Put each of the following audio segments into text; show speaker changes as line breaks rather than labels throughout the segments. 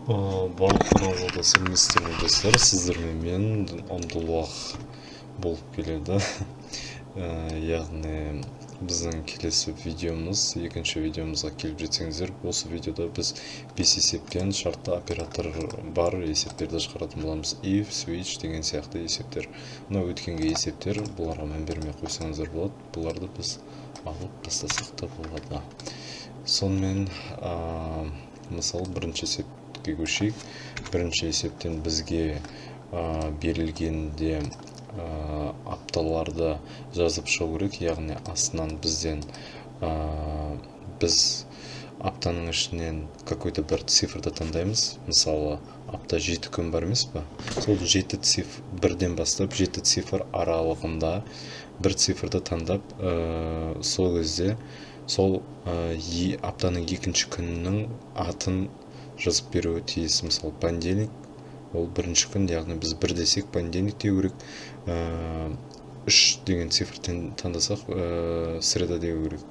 Барлық каналда сәлеметсіздер ме достар, сіздермен мен Абдуллах болып келеді. Яғни біздің келесі видеомыз, екінші видеомызға келіп жетсеңіздер, осы видеода біз 5 есептен шартты оператор бар есептерді шығаратын боламыз. If, switch деген сияқты есептер. Мына өткенге есептер, бұларға мән бермей қойсаңыздар болады. Бұларды біз алып тастасақ та болады. Сонымен мысалы бірінші есепке көшейік. Бірінші есептен бізге берілгенде апталарды жазып шығу керек, яғни астынан бізден біз аптаның ішінен какой-то бір цифрды таңдаймыз. Мысалы апта 7 күн бар емес пе? Сол 7 цифр, бірден бастап 7 цифр аралығында бір цифрды таңдап, сол кезде сол аптаның екінші күнінің атын жазып беруі тиіс. Мысалы понедельник, ол бірінші күн, яғни біз бір десек понедельник деу керек. 3 деген цифрден таңдасақ среда деу керек.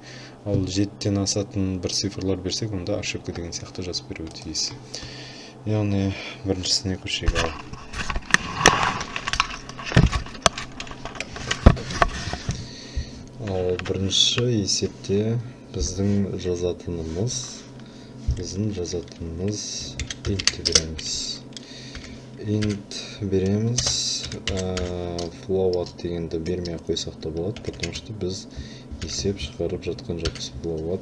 Ал 7-тен асатын бір цифрлар берсек, онда ошибка деген сияқты жазып беруі тиіс. Яғни біріншісіне көшейік. Ал бірінші есепте біздің жазатынымыз int береміз. Float дегенді бермей қойсақ та болады, потому что біз есеп шығарып жатқан жоқпыз. Float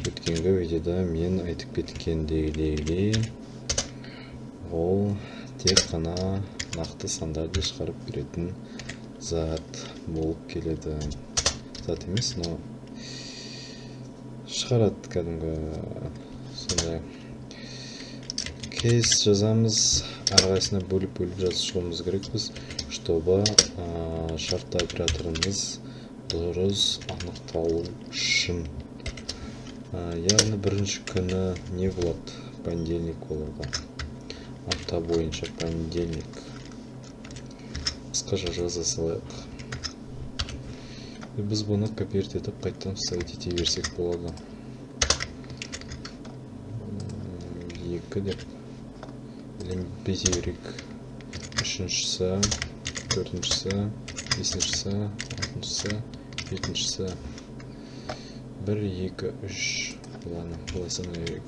өткенгі видеода мен айтып кеткендегідей ол тек қана нақты сандарды шығарып беретін зат болып келеді. Зат емес, но шығарады кәдімгі. Сондай кейс жазамыз, әрқайсына бөліп жазып шығуымыз керекпіз, чтобы шартты операторымыз дұрыс анықталу үшін. Яғни бірінші күні не болады? Понедельник болады. Апта бойынша понедельник. Қысқаша жаза салайық. Біз бұны копировать етіп қайтадан вставить ете берсек болады. 2 деп бете берейік. Үшіншісі, төртіншісі, бесіншісі, алтыншысы, жетіншісі. 1, 2, 3. Ладно, былай санайық.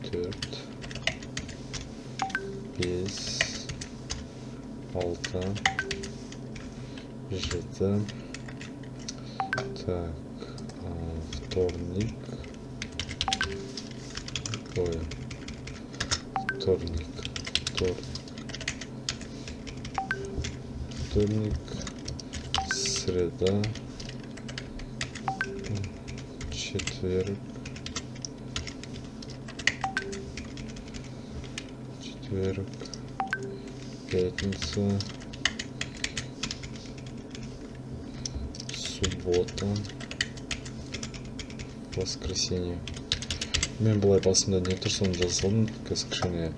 4, 5, 6, 7. Так, вторник. Вторник, среда, четверг, пятница, суббота, воскресенье. Мен бұлай басында не тұрса оны жаза салдым, кішкене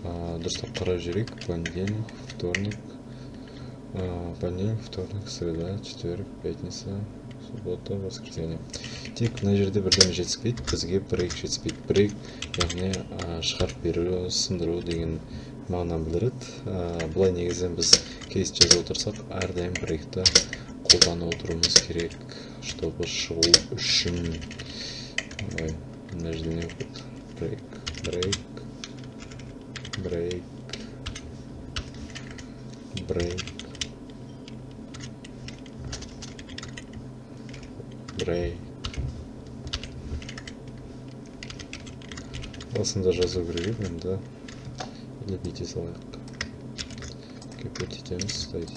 дұрыстап қарап жүрейік. Понедельник, вторник, среда, четверг, пятница, суббота, воскресенье. Тек мына жерде бірден жетіспейді, бізге break жетіспейді. Break, яғни шығарып беру, сындыру деген мағынаны білдіреді. Бұлай негізінен біз кейс жазып отырсақ, әрдайым breakті қолданып отыруымыз керек, чтобы шығу үшін. Мына жерде не болады? Break. Басында жазу керек, енді или бете салайық. Копировать етеміз, ставить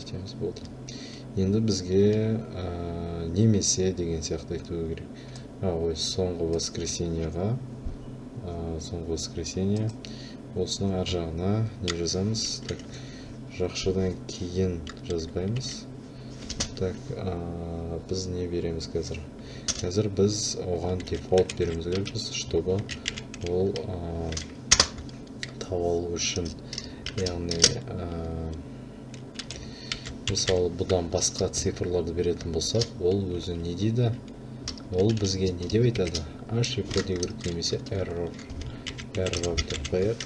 етеміз, болды. Енді бізге немесе деген сияқты айту керек. Соңғы воскресеньеға, осының ар жағына не жазамыз? Так, жақшыдан кейін жазбаймыз. Так, біз не береміз қазір? Қазір біз оған дефолт береміз керекпіз, чтобы ол табалу үшін. Яғни мысалы бұдан басқа цифрларды беретін болсақ, ол өзі не дейді? ол бізге не деп айтады? ошибка деу керек немесе error деп қояйық.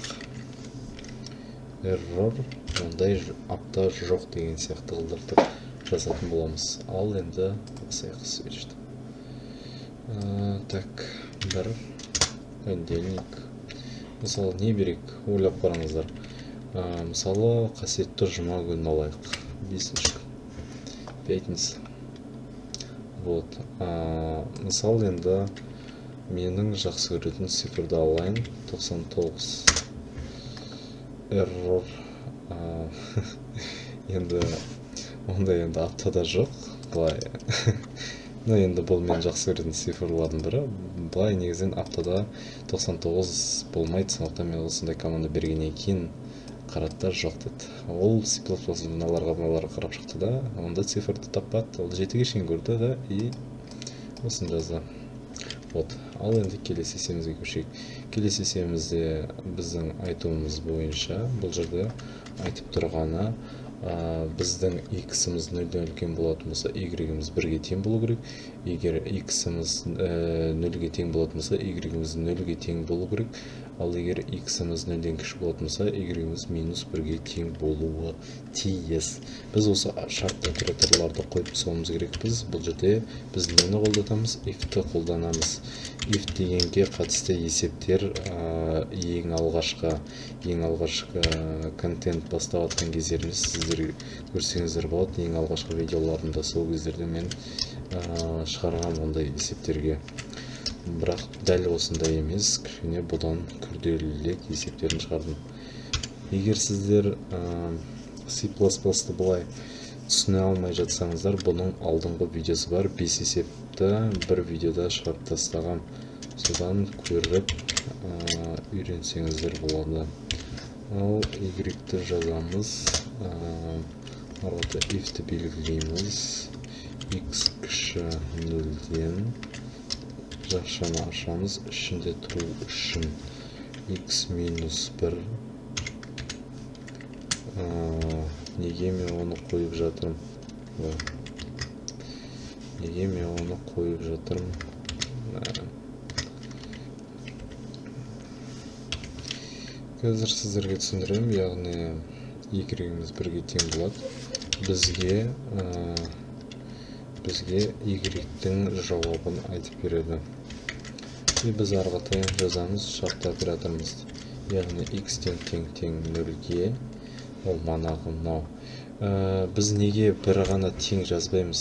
Error ондай апта жоқ деген сияқты қылдыртып жазатын боламыз. Ал енді қосайық switch. Так, бір понедельник. Мысалы не берейік? Ойлап қараңыздар. Мысалы қасиетті жұма күнін алайық. 5-ші күн. Пятница. Вот. Мысалы енді менің жақсы көретін цифрды алайын. 99. Error. Енді ондай енді аптада жоқ. Былай. Енді бұл мен жақсы көретін цифрлардың бірі. Былай негізінен аптада 99 болмайды. Сондықтан мен осындай команда бергеннен кейін қараттар жоқ деді. Ол C++ мыналарға қарап шықты да, онда цифрды таппады. Ол 7-ге шейін көрді да, и осын жазды. Вот. Ал енді келесі есемізге көшейік. Келесі есемізде біздің айтуымыз бойынша бұл жерде айтып тұрғаны біздің x-іміз 0-ден үлкен болатын болса, y-іміз 1-ге тең болу керек. Егер x-іміз 0-ге тең болатын болса, y-іміз 0-ге тең болу керек. Ал егер x-іміз 0-ден кіші болатын болса, y-іміз минус 1-ге тең болуы тиіс. Біз осы шартты операторларды қойып түсуіміз керекпіз. Бұл жерде біз нені қолданамыз? If-ті қолданамыз. If дегенге қатысты есептер ең алғашқы контент бастап атқан кездерінде сіздер көрсеңіздер болады. Ең алғашқы видеоларымда сол кездерде мен шығарған ондай есептерге. Бірақ дәл осындай емес, кішкене бұдан күрделірек есептерін шығардым. Егер сіздер C++-ты бұлай түсіне алмай жатсаңыздар, бұның алдыңғы видеосы бар. 5 есепті бір видеода шығарып тастағам. Содан көріп үйренсеңіздер болады. Ал y-ті жазамыз. Арғыта if-ті белгілейміз. X кіші 0-ден. Жақшаны ашамыз. Ішінде тұру үшін x минус 1. Неге мен оны қойып жатырмын? Қазір сіздерге түсіндірем, яғни y-іміз 1-ге тең болады. Бізге y-тің жауабын айтып береді. И біз арғытай жазамыз шартты операторымыз. Яғни x-тен тең 0-ге. Ол манағы мынау. Біз неге бір ғана тең жазбаймыз?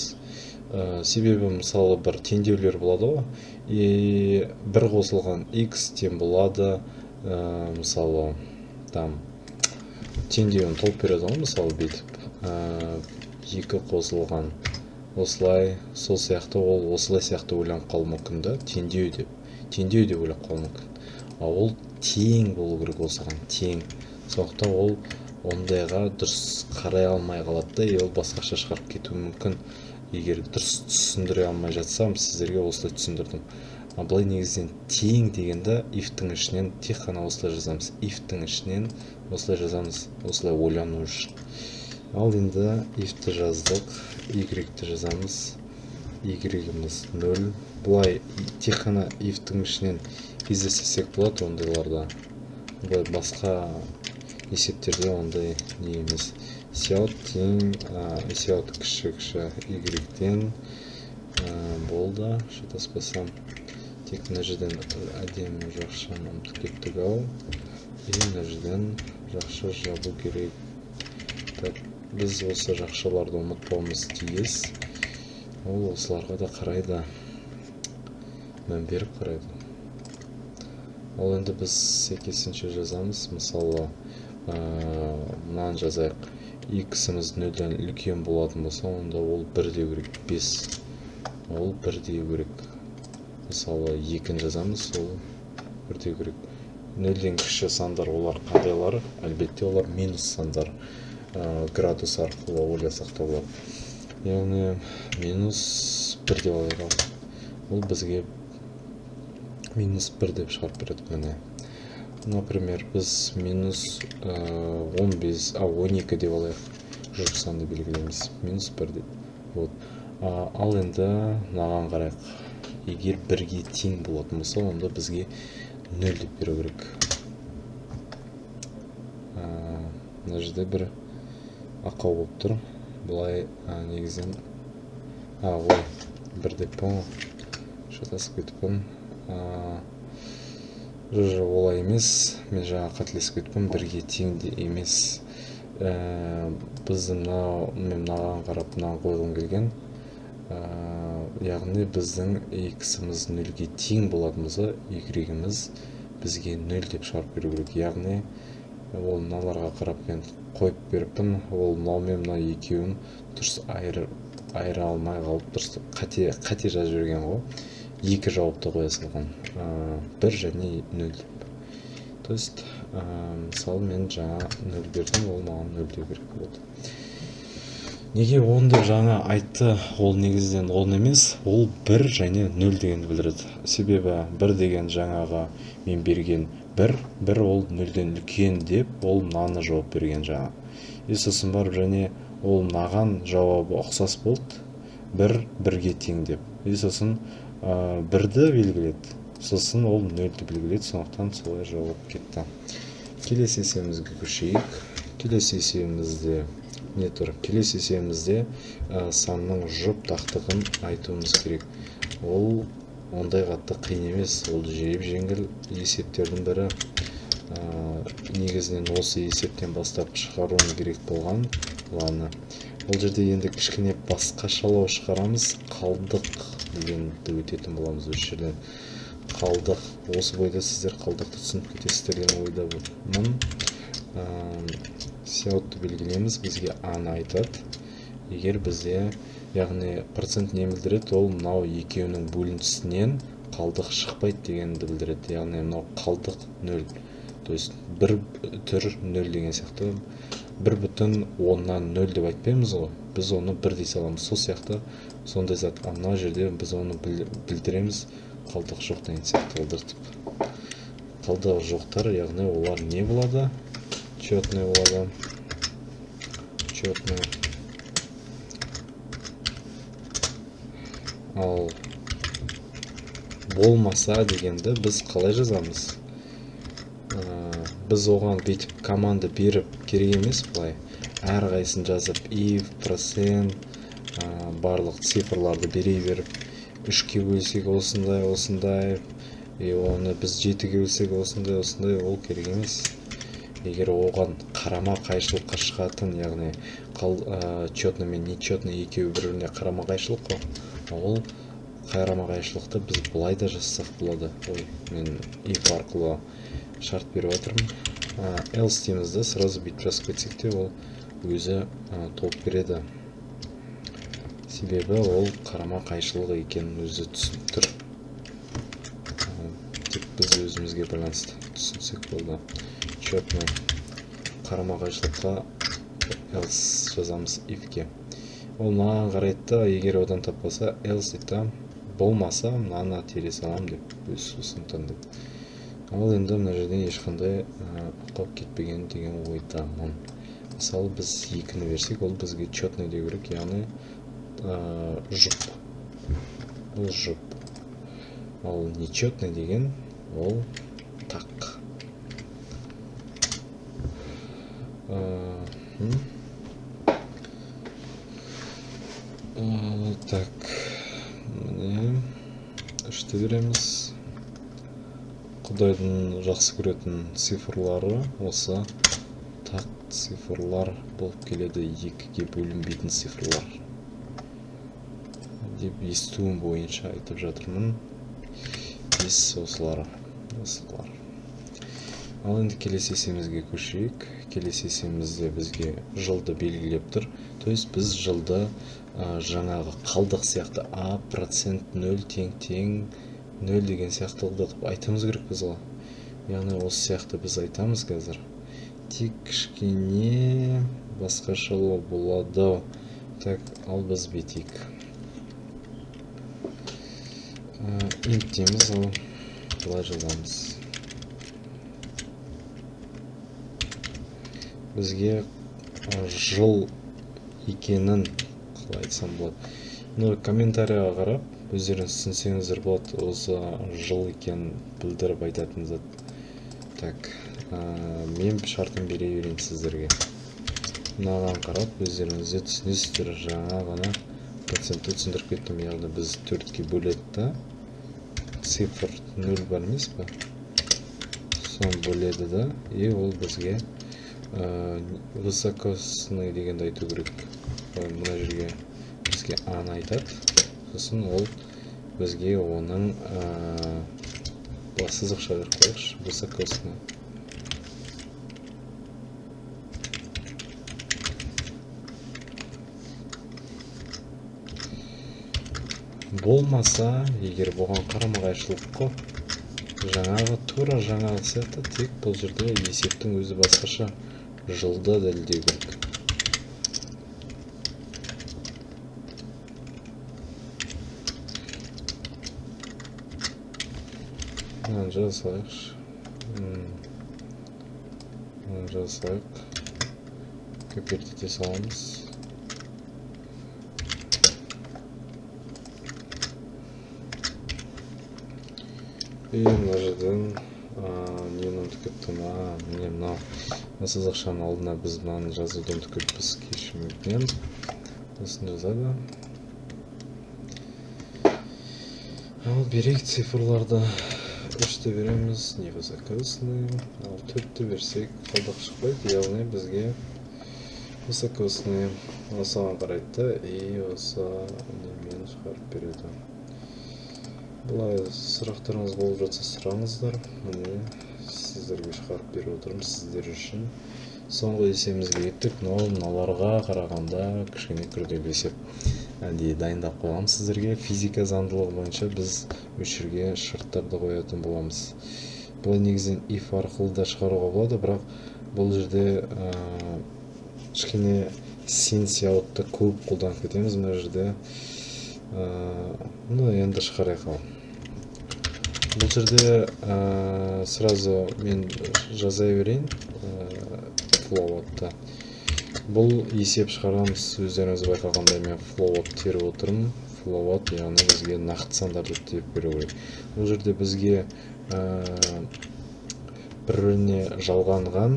Себебі мысалы бір теңдеулер болады ғой. И бір қосылған x тең болады. Мысалы теңдеуін толып береді ғой, мысалы бүйтіп. 2 қосылған осылай, сол сияқты ол осылай сияқты ойланып қалуы мүмкін да, теңдеу деп ойлап қалуы мүмкін. Ол тең болу керек осыған, тең. Сондықтан ол ондайға дұрыс қарай алмай қалады да, ол басқаша шығарып кетуі мүмкін. Егер дұрыс түсіндіре алмай жатсам, сіздерге осылай түсіндірдім. Былай негізінен тең дегенде if-тің ішінен тек қана осылай жазамыз. If-тің ішінен осылай жазамыз, осылай ойлану үшін. Ал енді if-ті жаздық, y-ті жазамыз. Y-іміз 0. Бұлай тек қана if-тің ішінен кездесек болады ондайларда. Бұлай басқа есептерде ондай не емес. Cout тең cout кіші y-тен болды. Шатаспасам, тек мына жерден әдемі жақшаны ұмытып кеттік ау. И мына жерден жақша жабу керек. Біз осы жақшаларды ұмытпауымыз тиіс. Ол осыларға да қарайды. Мән беріп қарайды. Ол енді біз сәйкесінше жазамыз. Мысалы, мынаны жазайық. X-іміз 0-ден үлкен болатын болса, онда ол 1 деу керек. 5. Ол 1 деу керек. Мысалы, 2-ні жазамыз, ол 1 деу керек. 0-ден кіші сандар олар қандайлары? Әлбетте олар минус сандар. Градус арқылы ойласақ та болады. Яғни минус 1 деп алайық. Ол бізге минус 1 деп шығарып береді. Например, біз минус 12 деп алайық. Жоқ санды белгілейміз. Минус 1 деп. Ал енді мынаған қарайық. егер 1-ге тең болатын болса, онда бізге 0 деп беру керек. Мына жерде бір ақау болып тұр. Бұлай негізен ой, 1 деп па, шатасып кетіппін. Олай емес, мен жаңа қателесіп кетіппін, 1-ге тең де емес. Біздің мынаған қарап мынаған қойғым келген. Яғни біздің x-іміз 0-ге тең болатын болса, y-іміз бізге 0 деп шығарып беру керек. Яғни ол мыналарға қарап мен қойып беріппін. Ол мынау мен мына екеуін дұрыс айыра алмай қалып, дұрыс қате жазып жіберген ғой. 2 жауапты қоя салған. 1 және 0 деп. То есть, мысалы мен жаңа 0 бердім, ол маған 0 деп керек болды. Неге 10 деп жаңа айтты, ол негізден 10 емес, ол 1 және 0 дегенді білдіреді. Себебі 1 деген жаңаға мен берген 1 ол 0-ден үлкен деп, ол мынаны жауап берген жаңа. Сосын барып және ол мынаған жауабы ұқсас болды, 1-1-ге тең деп. Сосын 1-ді белгіледі. Сосын ол 0-ді белгіледі, сондықтан солай жауап кетті. Келесі есебімізге көшейік. Келесі есебімізде не тұр? Келесі есебімізде санның жұптақтығын айтуымыз керек. Ол ондай қатты қиын емес, ол жеңіл есептердің бірі. Негізінен осы есептен бастап шығаруым керек болған. Ол жерде енді кішкене басқашалау шығарамыз. Қалдық дегенді өтетін боламыз осы жерден. Қалдық. Осы бойда сіздер қалдықты түсініп кетесіздер деген ойда болмын. Сеуатты белгілеміз, бізге аны айтады. Егер бізде, яғни процент не білдіреді, ол мынау екеуінің бөлінісінен қалдық шықпайды дегенді білдіреді. Яғни мынау қалдық 0. То есть 1 түр 0 деген сияқты. 1/10-нан 0 деп айтпаймыз ғой. Біз оны 1 дей саламыз. Сол сияқты сондай зат. Мына жерде біз оны білдіреміз. Қалдық жоқ деген сияқты алдыртып. Қалдық жоқтар, яғни олар не болады? Четный болады. Четный. Ал болмаса дегенді біз қалай жазамыз? Біз оған бетіп команда беріп керек емес бұлай. Әрқайсысын жазып if, процент, барлық цифрларды бере беріп, 3-ке бөлсек осындай, оны біз 7-ге бөлсек осындай, ол керек емес. Егер оған қарама қайшылыққа шығатын, яғни четный мен нечетный екеуі бір-біріне қарама қайшылық қой. Ол қарама қайшылықты біз бұлай да жазсақ болады. Мен if арқылы шарт беріп отырмын. Else деймізді, сразу бүйтіп жазып кетсек те, ол өзі толып береді. Себебі ол қарама қайшылығы екенін өзі түсініп тұр. Тек біз өзімізге байланысты түсінсек болды. Четный қарама қайшылыққа else жазамыз if-ке. Ол мынаған қарайды, егер одан таппаса else дейді, болмаса мынаны тере салам деп, өз ұсынтан деп. Ал енді мына жерден ешқандай қауіп кетпеген деген ойдамын. Мысалы біз 2-ні берсек, ол бізге четный деу керек, яғни жұп. Ол жұп. Ал нечетный деген ол так. Так, міне 3-ті береміз. Құдайдың жақсы көретін цифрлары осы так цифрлар болып келеді, 2-ге бөлінбейтін цифрлар деп естуім бойынша айтып жатырмын. Осылар. Ал енді келесі есемізге көшейік. Келесі есемізде бізге жылды белгілеп тұр. То есть біз жылды жаңағы қалдық сияқты a процент 0 тең 0 деген сияқты қылдық айтамыз керек біз ғой. Яғни осы сияқты біз айтамыз қазір. Тек кішкене басқашалау болады. Так, ал біз бетейік. Int дейміз, ал былай жазамыз. Бізге жыл екенін қалай айтсам болады. Комментарияға қарап, өздеріңіз түсінсеңіздер болады, осы жыл екен білдіріп айтатын зат. Так, мен шартын бере берейін сіздерге. Мынаған қарап өздеріңіз де түсінесіздер. Жаңа ғана процентті түсіндіріп кеттім. Яғни біз 4-ке бөледі да, цифр 0 бар емес па? Соны бөледі да, и ол бізге высокосный дегенді айту керек. Мына жерге бізге аны айтады. Сосын ол бізге оның сызықша беріп қойықшы, высокосный. Болмаса, егер бұған қарама-қайшылық қой, тура жаңағы сияқты, тек бұл жерде есептің өзі басқаша, жылда дәлелдеу керек. Мынаны жазайықшы. Мынаны жазайық. Копировать ете саламыз. И мына жерден нені ұмытып кеттім. Міне мынау сызықшаның алдына біз мынаны жазуды ұмытып кетіппіз. Кешірім өтінемін. Осыны жазады. Ал берейік цифрларды. 3-ті береміз, невысокосный. Ал 4-ті берсек қалдық шықпайды. Яғни бізге высокосный осыған қарайды, и осы немен шығарып береді. Бұлай сұрақтарыңыз болып жатса сұраңыздар. Міне сіздерге шығарып беріп отырмын, сіздер үшін. Соңғы есебімізге кеттік. Мыналарға қарағанда кішкене күрделі есеп. Әдейі дайындап қойғам сіздерге. Физика заңдылығы бойынша біз өшірге шарттарды қоятын боламыз. Бұл негізінен if арқылы да шығаруға болады, бірақ бұл жерде кішкене since outты көп қолданып кетеміз. Мына жерде енді шығарайық ал. Бұл жерде сразу мен жазай берейін float-та. Бұл есеп шығарамыз, өздеріңіз байқағандай мен float теріп отырмын. Float, яғни бізге нақты сандарды теріп беру керек. Бұл жерде бізге бір-біріне жалғанған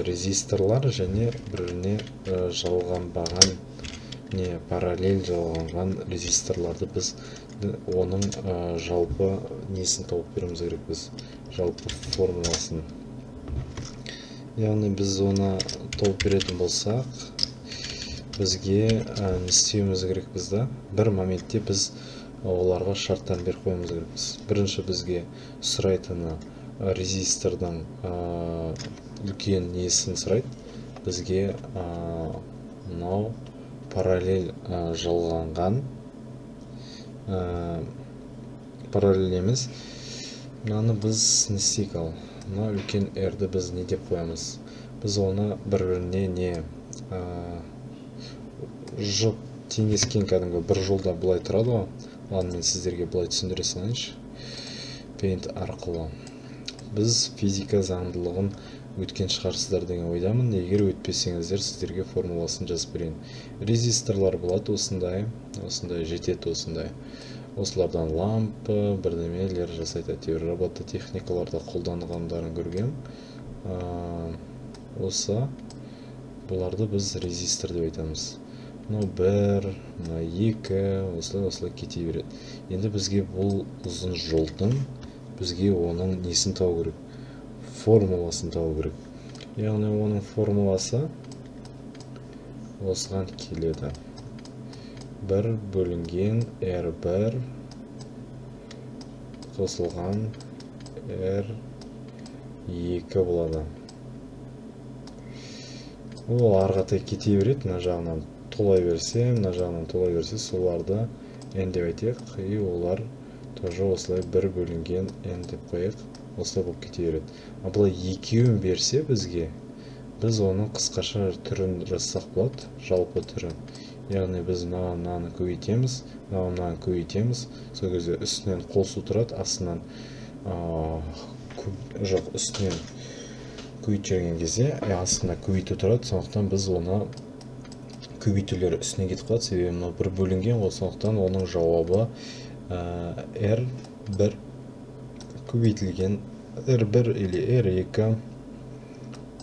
резисторлар және бір-біріне жалғанбаған параллель жалғанған резисторларды біз оның жалпы несін тауып беруіміз керек, біз жалпы формуласын. Яғни біз оны тауып беретін болсақ, бізге не істеуіміз керек бізді. Бір моментте біз оларға шарттан беріп қоймыз керекпіз. Бірінші бізге сұрайтыны резистордың үлкен несін сұрайды. Бізге мынау параллель жалғанған параллель емес, мынаны біз не істейік ал. Мына үлкен R-ді біз не деп қоямыз? Біз оны бір-біріне не жұп теңескен кәдімгі бір жолда бұлай тұрады ғой. Ладно, мен сіздерге бұлай түсіндіре салайыншы. Paint арқылы. Біз физика заңдылығын өткен шығарсыздар деген ойдамын. Егер өтпесеңіздер, сіздерге формуласын жазып берейін. Резисторлар болады осындай жетеді осындай. Осылардан лампы, бірдемелер жасайды. Әйтеуір робототехникаларда қолданғандарын көргем. Осы бұларды біз резистор деп айтамыз. Мынау 1, мынау 2, осылай кете береді. Енді бізге бұл ұзын жолдың бізге оның несін тауып керек? Формуласын тауып керек. Яғни оның формуласы осыған келеді. 1 бөлінген R1 қосылған R2 болады. Ол арғатай кете береді, мына жағынан толай берсе, мына жағынан толай берсе, соларды n деп айтайық, и олар тоже осылай 1 бөлінген n деп қойық, осылай болып кете береді. А бұлай екеуін берсе бізге, біз оның қысқаша түрін жазсақ болады, жалпы түрін. Яғни біз мынаны көбейтеміз, мынаны көбейтеміз, сол кезде үстінен қосу тұрады, астынан жоқ, үстінен көбейт жүрген кезде астында көбейту тұрады, сондықтан біз оны көбейтулер үстіне кетіп қалады, себебі мынау бір бөлінген ғой, сондықтан оның жауабы R1 көбейтілген R1 или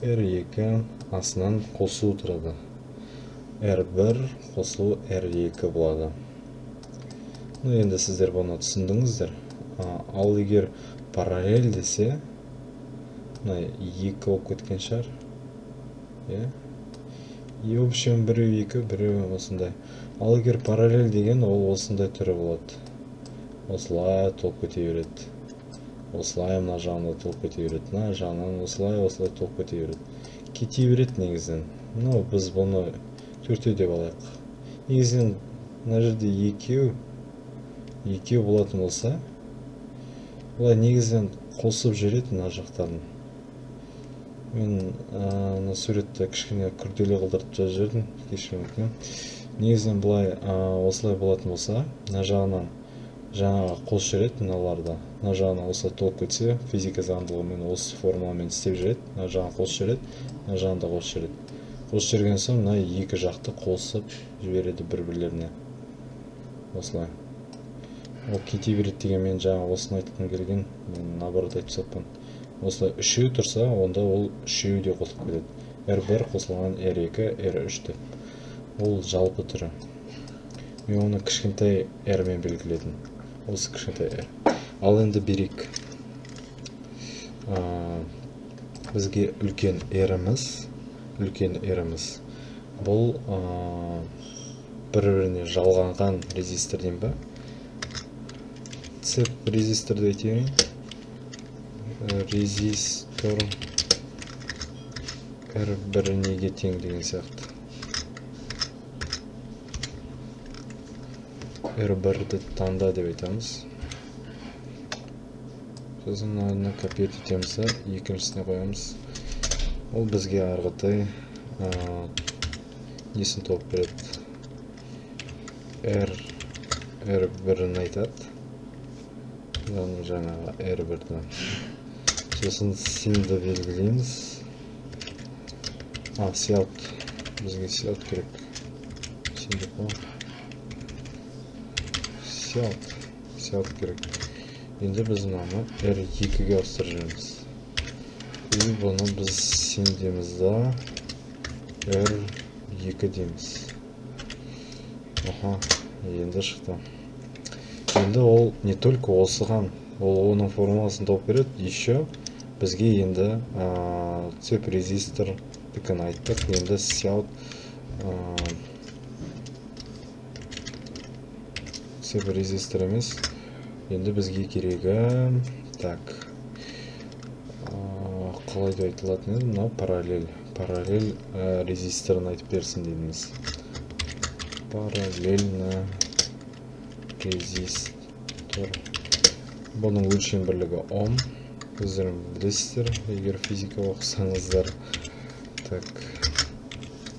R2 астынан қосу тұрады. R1 қосылу R2 болады. Енді сіздер бұны түсіндіңіздер. Ал егер параллель десе, 2 болып кеткен шығар. И в общем біреу 2, біреу осындай. Ал егер параллель деген ол осындай түрі болады. Осылай толып кете береді. Осылай мына жағында толып кете береді. Мына жағынан осылай толып кете береді. Кете береді негізінен. Біз бұны 4 деп алайық. Негізінен мына жерде 2 болатын болса, олай негізінен қосып жүреді мына жақтарын. Мен суретті кішкене күрделі қылдырып жазып жүрдім, кешірім өтінемін. Негізінен бұлай осылай болатын болса, мына жағынан жаңаға қосып жүреді мыналарды. Мына жағынан осылай толып кетсе, физика заңдылығымен осы формуламен істеп жүреді. Мына жағын қосып жүреді, мына жағын да қосып жүреді. Қосып жүрген соң мына екі жақты қосып жібереді бір-бірлеріне. Осылай. Ол кете береді деген мен жаңа осыны айтқым келген, мен наоборот айтып саппын. Осылай үшеу тұрса, онда ол үшеу де қосылып кетеді. R1 қосылған R2, R3 деп. Ол жалпы түрі. Мен оны кішкентай R мен белгіледім. Осы кішкентай R. Ал енді берейік. Бізге үлкен R-іміз. Бұл бір-біріне жалғанған резисторден ба? Цеп резисторды айтайын. Резистор R1 неге тең деген сияқты. R1-ді таңда деп айтамыз. Сосын мынаны копировать етеміз, екіншісіне қоямыз. Ол бізге арғытай несін тауып береді. R1-ін айтады. Жаңағы R1-ді. Сосын синді белгілейміз. Сиалт. Бізге сиалт керек. Синді қой. Сиалт керек. Енді біз мынаны R2-ге ауыстырып жүреміз. И бұны біз синдеміз да R2 дейміз. Енді шықты. Енді ол не только осыған, ол оның формуласын тауып береді, еще бізге енді цеп резистор дікін айттық. Енді сиалт цеп резистор емес. Енді бізге керегі қалай да айтылатын еді, мынау параллель резисторын айтып берсін дейміз. Параллельно резистор. Бұның өлшем бірлігі Ом. Өздерің білесіздер, егер физика оқысаңыздар.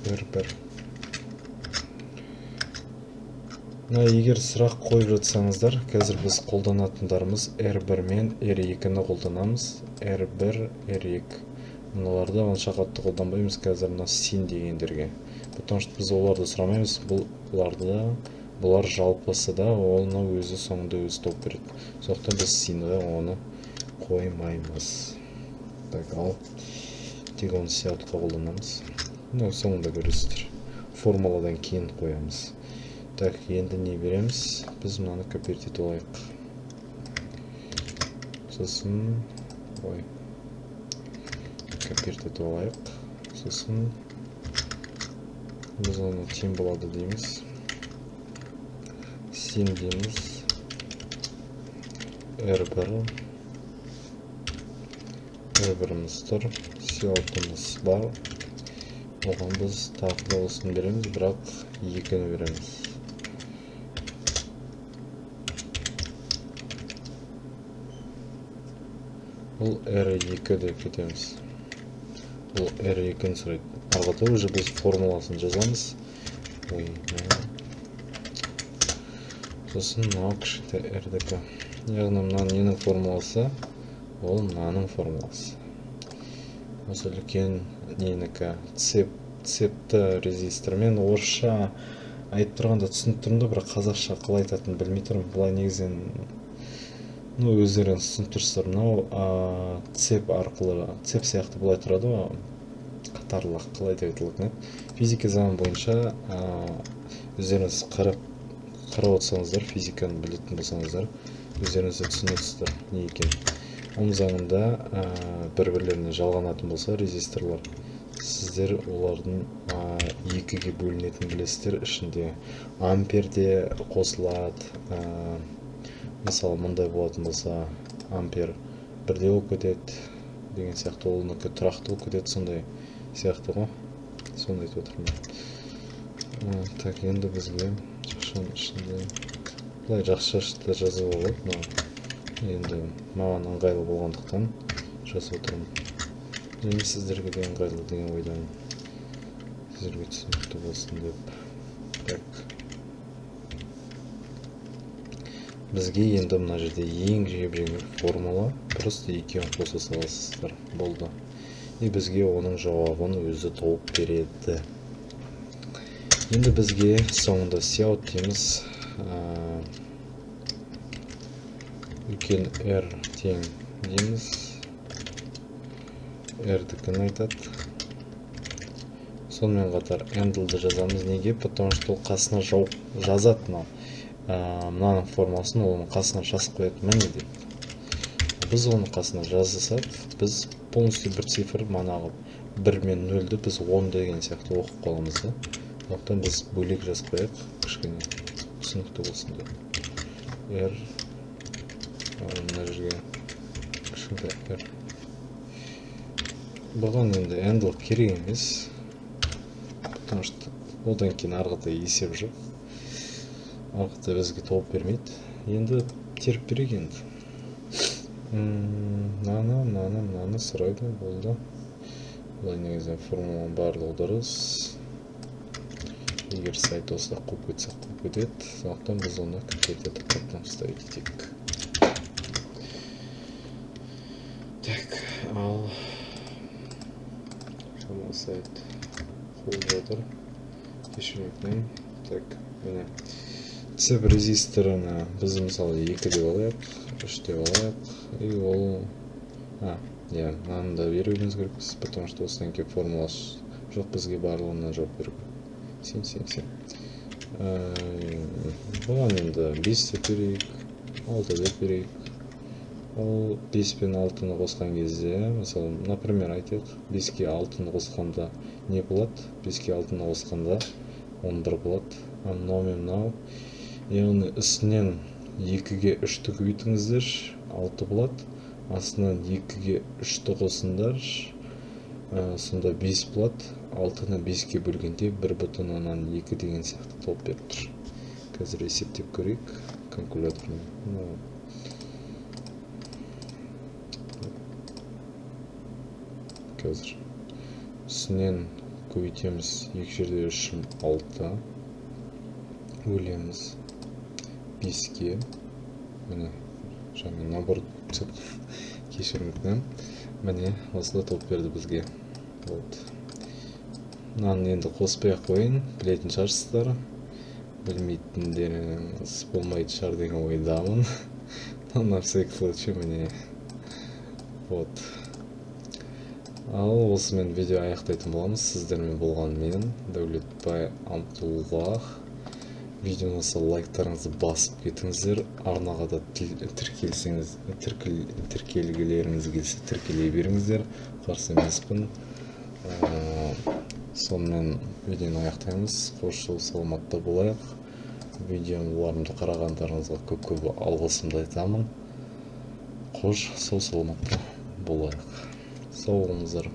R1. Егер сұрақ қойып жатсаңыздар, қазір біз қолданатындарымыз R1 мен R2-ні қолданамыз. R1, R2. Мұналарды онша қатты қолданбаймыз қазір мына син дегендерге. Потому что біз оларды сұрамаймыз, бұлар жалпысы да, оны өзі соңында өзі тауып береді. Сондықтан біз синді оны қоймаймыз. Ал тек оны сиалтқа қолданамыз. Соңында көресіздер. Формуладан кейін қоямыз. Енді не береміз? Біз мынаны копировать етіп алайық. Сосын копировать етіп алайық. Сосын біз оны тең болады дейміз. Син дейміз. R1-іміз тұр. Сиалтымыз бар. Оған біз тағы да осыны береміз, бірақ 2-ні береміз. Бұл R2 деп кетеміз. Бұл R2-ні сұрайды. Арғыта уже біз формуласын жазамыз. Сосын мынау кішкентай R2. Яғни мынаның ненің формуласы? Ол мынаның формуласы. Осы үлкен ненікі цеп цепті резистор. Мен орысша айтып тұрғанда түсініп тұрмын да, бірақ қазақша қалай айтатынын білмей тұрмын. Бұлай негізінен өздеріңіз түсініп тұрсыздар. Мынау цеп арқылы, цеп сияқты былай тұрады ғой, қатарлық, қалай деп айтылатын еді. Физика заңы бойынша өздеріңіз қарап отырсаңыздар, физиканы білетін болсаңыздар, өздеріңіз түсінесіздер не екен. Ом заңында бір-бірлеріне жалғанатын болса резисторлар, сіздер олардың екіге бөлінетін білесіздер. Ішінде амперде қосылады. Мысалы, мұндай болатын болса, ампер бірде болып кетеді деген сияқты, олынікі тұрақты болып кетеді, сондай сияқты ғой. Сондай айтып отырмын. Так, енді бізге жақшаның ішінде бұлай жақшашты жазып алып, енді маған ыңғайлы болғандықтан жазып отырмын. Және сіздерге де ыңғайлы деген ойдамын, сіздерге түсінікті болсын деп. Так, бізге енді мына жерде ең жеп-жеңіл формула, просто екеуін қоса саласыздар, болды. И бізге оның жауабын өзі тауып береді. Енді бізге соңында сяут дейміз. Үлкен R тең дейміз. R-дікін айтады. Сонымен қатар handle'ды жазамыз. Неге? Потому что ол қасына жазады. Мынаның формасын оның қасына жазып қояды. Мәне дейді. Біз оның қасына жазысақ, біз полностью бір цифр, манағы 1 мен 0-ді біз 10 деген сияқты оқып қаламыз да. Сондықтан біз бөлек жазып қояйық, кішкене түсінікті болсын деп. R, мына жерге кішкентай R. Бұған енді handle керек емес, потому что одан кейін арғыда есеп жоқ. Арғыда бізге толып бермейді. Енді теріп берейік енді. Мынаны сұрайды, болды. Бұлай негізі формуланың барлығы дұрыс. Егер сайт осылай қойып кетсек қойып кетеді. Сондықтан біз оны кірпетеді қаттан ұставить етейік. Так, ал шама сайт қойып жатыр. Кешірмекпен. Так, міне. Цеп резисторына біз мысалы 2 деп алайық, 3 деп алайық. И ол... мынаны да беруіміз керекпіз, потому что осыдан кейін формула жоқ, бізге барлығына жоқ беру. Сен. Бұған енді 5 деп берейік, 6 деп берейік. Ол 5 пен 6-ны қосқан кезде, мысалы, например, айтайық, 5-ке 6-ны қосқанда не болады? 5-ке 6-ны қосқанда 11 болады. Мынау мен мынау. Яғни үстінен 2-ге 3-ті көбейтіңіздер, 6 болады. Астынан 2-ге 3-ті қосыңдар, сонда 5 болады. 6-ны 5-ке бөлгенде 1,2 деген сияқты толып беріп тұр. Қазір есептеп көрейік калькулятормен. Қазір үстінен көбейтеміз, 2 жерде 3 6, бөлеміз 5-ке. Міне, жаңа набор кешіріңіздер. Міне, осылай толып берді бізге. Мынаны енді қоспай-ақ қойын, білетін шығарсыздар. Білмейтіндеріңіз болмайды шығар деген ойдамын. На всякий случай, міне. Ал осымен видео аяқтайтын боламыз. Сіздермен болған мен, Дәулетбай Абдуллах. Видеоны лайктарыңызды басып кетіңіздер. Арнаға да тіркелгілеріңіз келсе тіркелей беріңіздер. Қарсы емеспін. Сонымен видеоны аяқтаймыз. Қош жол саламатта болайық. Видеоларымды қарағандарыңызға көп алғысымды айтамын. Қош сол саламатта болайық. Сау болыңыздар.